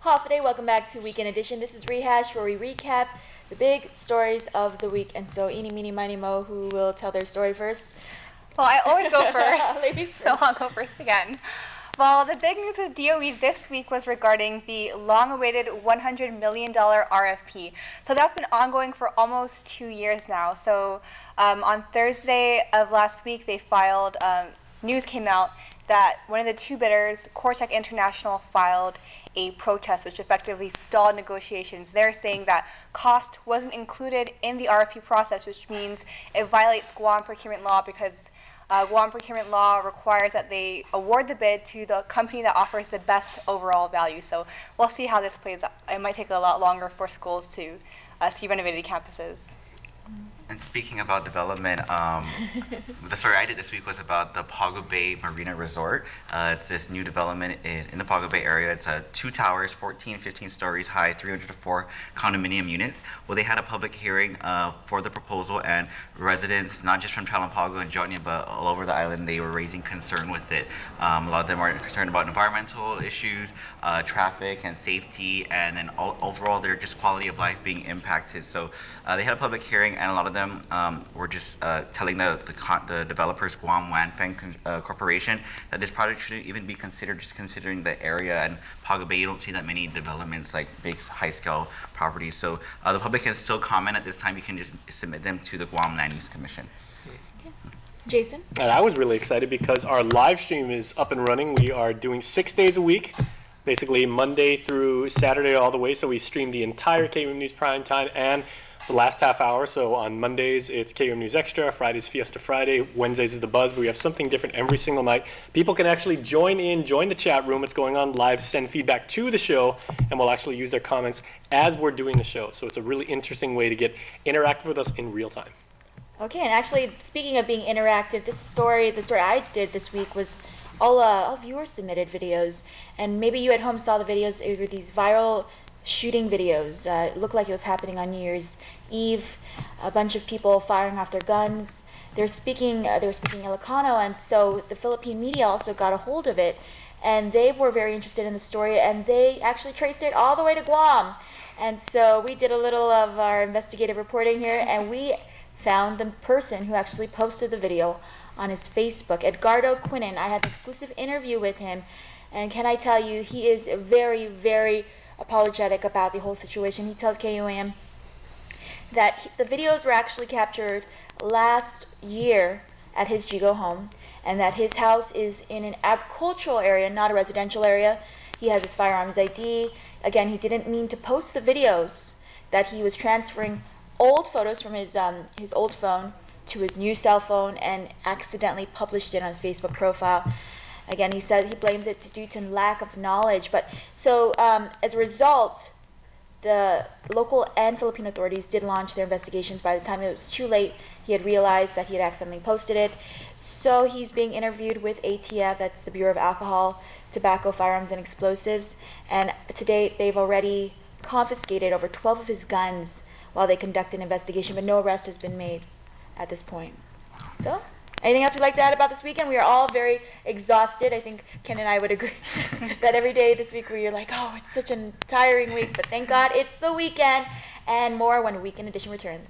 Day. Welcome back to Weekend Edition. This is Rehash, where we recap the big stories of the week. And so, eeny, meeny, miny, mo, who will tell their story first? Well, I always go first, Ladies so first. I'll go first again. Well, the big news with DOE this week was regarding the long-awaited $100 million RFP. So that's been ongoing for almost 2 years now. So on Thursday of last week, they filed, news came out that one of the two bidders, Cortec International, filed a protest, which effectively stalled negotiations. They're saying that cost wasn't included in the RFP process, which means it violates Guam procurement law because Guam procurement law requires that they award the bid to the company that offers the best overall value. So we'll see how this plays out. It might take a lot longer for schools to see renovated campuses. And speaking about development, the story I did this week was about the Pago Bay Marina Resort. It's this new development in the Pago Bay area. It's 2 towers, 15 stories high, 304 condominium units. Well, they had a public hearing for the proposal, and residents, not just from Talampago and Jotnia, but all over the island, they were raising concern with it. A lot of them are concerned about environmental issues, traffic and safety, and then overall their just quality of life being impacted. So they had a public hearing, and a lot of them were just telling the developers, Guam Wanfeng Corporation, that this project shouldn't even be considered, just considering the area. And Pago Bay, you don't see that many developments like big high-scale properties. So the public can still comment at this time. You can just submit them to the Guam Land Use Commission. Okay. Jason? And I was really excited because our live stream is up and running. We are doing 6 days a week, basically Monday through Saturday all the way. So we stream the entire KUAM News Prime Time and the last half hour. So on Mondays, it's KUAM News Extra. Fridays, Fiesta Friday. Wednesdays is The Buzz. But we have something different every single night. People can actually join the chat room. It's going on live, send feedback to the show, and we'll actually use their comments as we're doing the show. So it's a really interesting way to get interactive with us in real time. Okay, and actually, speaking of being interactive, the story I did this week was all viewer-submitted videos. And maybe you at home saw the videos. It were these viral shooting videos. It looked like it was happening on New Year's Eve. A bunch of people firing off their guns. They were speaking Ilocano, and so the Philippine media also got a hold of it, and they were very interested in the story, and they actually traced it all the way to Guam. And so we did a little of our investigative reporting here, and we found the person who actually posted the video on his Facebook, Edgardo Quinnen. I had an exclusive interview with him, and can I tell you, he is very, very apologetic about the whole situation. He tells KUAM that the videos were actually captured last year at his Jigo home, and that his house is in an agricultural area, not a residential area. He has his firearms ID. Again, he didn't mean to post the videos, that he was transferring old photos from his old phone to his new cell phone and accidentally published it on his Facebook profile. Again, he said he blames it due to lack of knowledge. But so as a result, the local and Philippine authorities did launch their investigations. By the time it was too late, he had realized that he had accidentally posted it. So he's being interviewed with ATF, that's the Bureau of Alcohol, Tobacco, Firearms, and Explosives. And to date, they've already confiscated over 12 of his guns while they conduct an investigation, but no arrest has been made at this point. So, anything else we'd like to add about this weekend? We are all very exhausted. I think Ken and I would agree that every day this week where you're like, oh, it's such a tiring week, but thank God it's the weekend, and more when Weekend Edition returns.